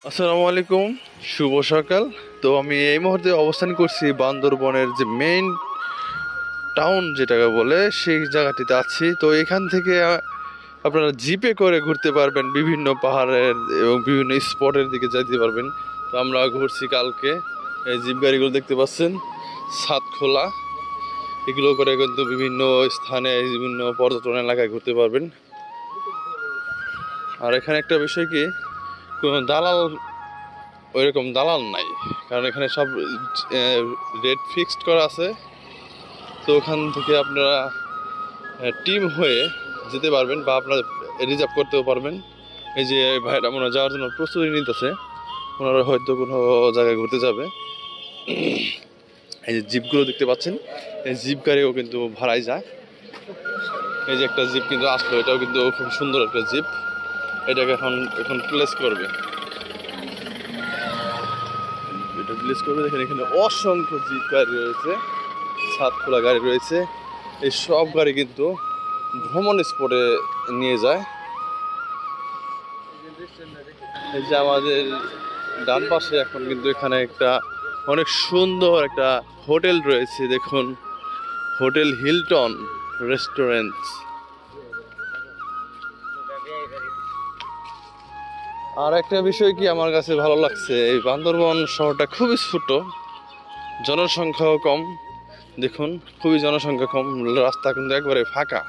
আসসালামু আলাইকুম, শুভ সকাল। তো আমি এই মুহূর্তে অবস্থান করছি বান্দরবনের যে মেইন টাউন যেটাকে বলে সেই জায়গাটিতে আছি। তো এখান থেকে আপনারা জিপে করে ঘুরতে পারবেন বিভিন্ন পাহাড়ের এবং বিভিন্ন স্পটের দিকে যেতে পারবেন। তো আমরা ঘুরছি কালকে, এই জিপ গাড়িগুলো দেখতে পাচ্ছেন, ছাদ খোলা, এগুলো করে কিন্তু বিভিন্ন স্থানে বিভিন্ন পর্যটন এলাকায় ঘুরতে পারবেন। আর এখানে একটা বিষয় কি, কোনো দালাল, ওইরকম দালাল নাই, কারণ এখানে সব রেট ফিক্সড করা আছে। তো ওখান থেকে আপনারা টিম হয়ে যেতে পারবেন বা আপনারা রিজার্ভ করতেও পারবেন। এই যে ভাইরা মনে যাওয়ার জন্য প্রস্তুতি নিতেছে, ওনারা হয়তো কোনো জায়গায় ঘুরতে যাবে। এই যে জিপগুলো দেখতে পাচ্ছেন, এই জিপ গাড়িও কিন্তু ভাড়ায় যায়। এই যে একটা জিপ কিন্তু আসলো, এটাও কিন্তু খুব সুন্দর একটা জিপ। এটাকে এখন প্লেস করবে, এটা প্লেস করবে। দেখেন এখানে অসংখ্য জিপ গাড়ি রয়েছে, ছাদ খোলা গাড়ি রয়েছে। এই সব গাড়ি কিন্তু ভ্রমণ স্পটে নিয়ে যায়। এই যে আমাদের ডান পাশে এখন কিন্তু এখানে একটা অনেক সুন্দর একটা হোটেল রয়েছে, দেখুন, হোটেল হিলটন রেস্টুরেন্ট। আর একটা বিষয় কি আমার কাছে ভালো লাগছে, এই বান্দরবন শহরটা খুবই ছোট, জনসংখ্যাও কম। দেখুন খুবই জনসংখ্যা কম, রাস্তা কিন্তু একবারে ফাঁকা।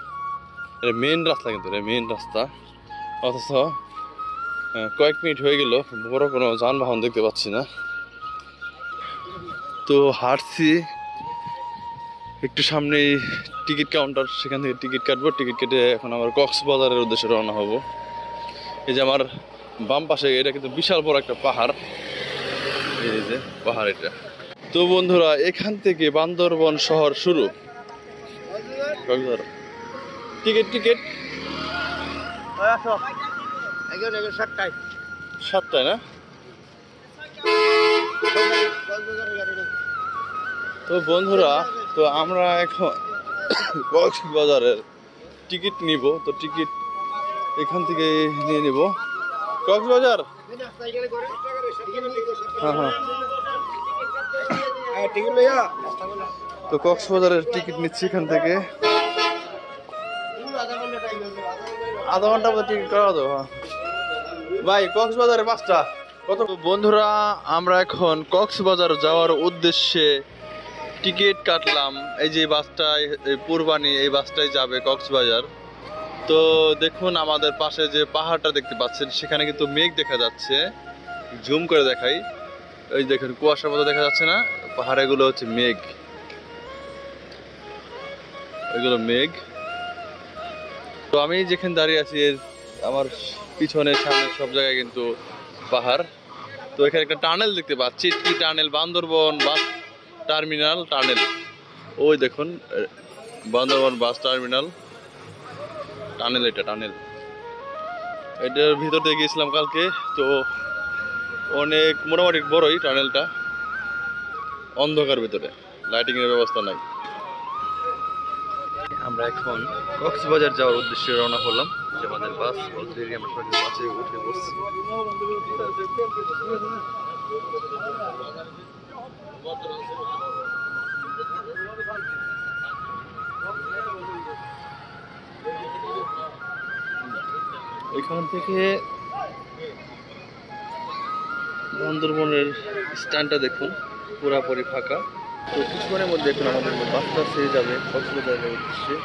এটা মেন রাস্তা, কিন্তু এটা মেন রাস্তা, অথচ কয়েক মিনিট হয়ে গেল বড় কোনো যানবাহন দেখতে পাচ্ছি না। তো হাঁটছি একটু সামনেই টিকিট কাউন্টার, সেখান থেকে টিকিট কাটবো। টিকিট কেটে এখন আমার কক্সবাজারের উদ্দেশ্যে রওনা হব। এই যে আমার বাম পাশে, এটা কিন্তু বিশাল বড় একটা পাহাড়, এই যে পাহাড় এটা। তো বন্ধুরা, এখান থেকে বান্দরবন শহর শুরু। টিকিট টিকিট 7টায় না? তো বন্ধুরা, তো আমরা এখন কক্সবাজারের টিকিট নিব। তো টিকিট এখান থেকে নিয়ে নিব। কক্সবাজার, হ্যাঁ হ্যাঁ, তো কক্সবাজারের টিকিট নিচ্ছি এখান থেকে। আধা ঘন্টা মতো টিকিট করা তো ভাই, কক্সবাজারে 5টা কত? বন্ধুরা, আমরা এখন কক্সবাজার যাওয়ার উদ্দেশ্যে টিকিট কাটলাম। এই যে বাসটায়, পূর্বানী, এই বাসটাই যাবে কক্সবাজার। তো দেখুন আমাদের পাশে যে পাহাড়টা দেখতে পাচ্ছেন, সেখানে কিন্তু মেঘ দেখা যাচ্ছে। জুম করে দেখাই, এই দেখুন কুয়াশার মতো দেখা যাচ্ছে না? পাহাড়েগুলো হচ্ছে মেঘ, এগুলো মেঘ। তো আমি যেখানে দাঁড়িয়ে আছি, আমার পিছনে সামনে সব জায়গায় কিন্তু পাহাড়। তো এখানে একটা টানেল দেখতে পাচ্ছি, কি tunnel, Bandarban bus terminal tunnel. ওই দেখুন বান্দরবন বাস টার্মিনাল টানেল, এটা টানেল। এটার ভিতর দিয়ে গিয়েছিলাম কালকে। তো অনেক মোটামুটি বড়ই টানেলটা, অন্ধকার ভিতরে, লাইটিং এর ব্যবস্থা নাই। আমরা এখন কক্সবাজার যাওয়ার উদ্দেশ্যে রওনা হলাম। যে আমাদের বাস অলরেডি, আমরা সবাই বাসে উঠে বসছি। এখান থেকে বান্দরবনের স্ট্যান্ডটা দেখুন, পুরাপুরি ফাঁকা। তো কিছুক্ষণের মধ্যে এখন আমাদের বাসটা ছেড়ে যাবে কক্সবাজারের উদ্দেশ্যে।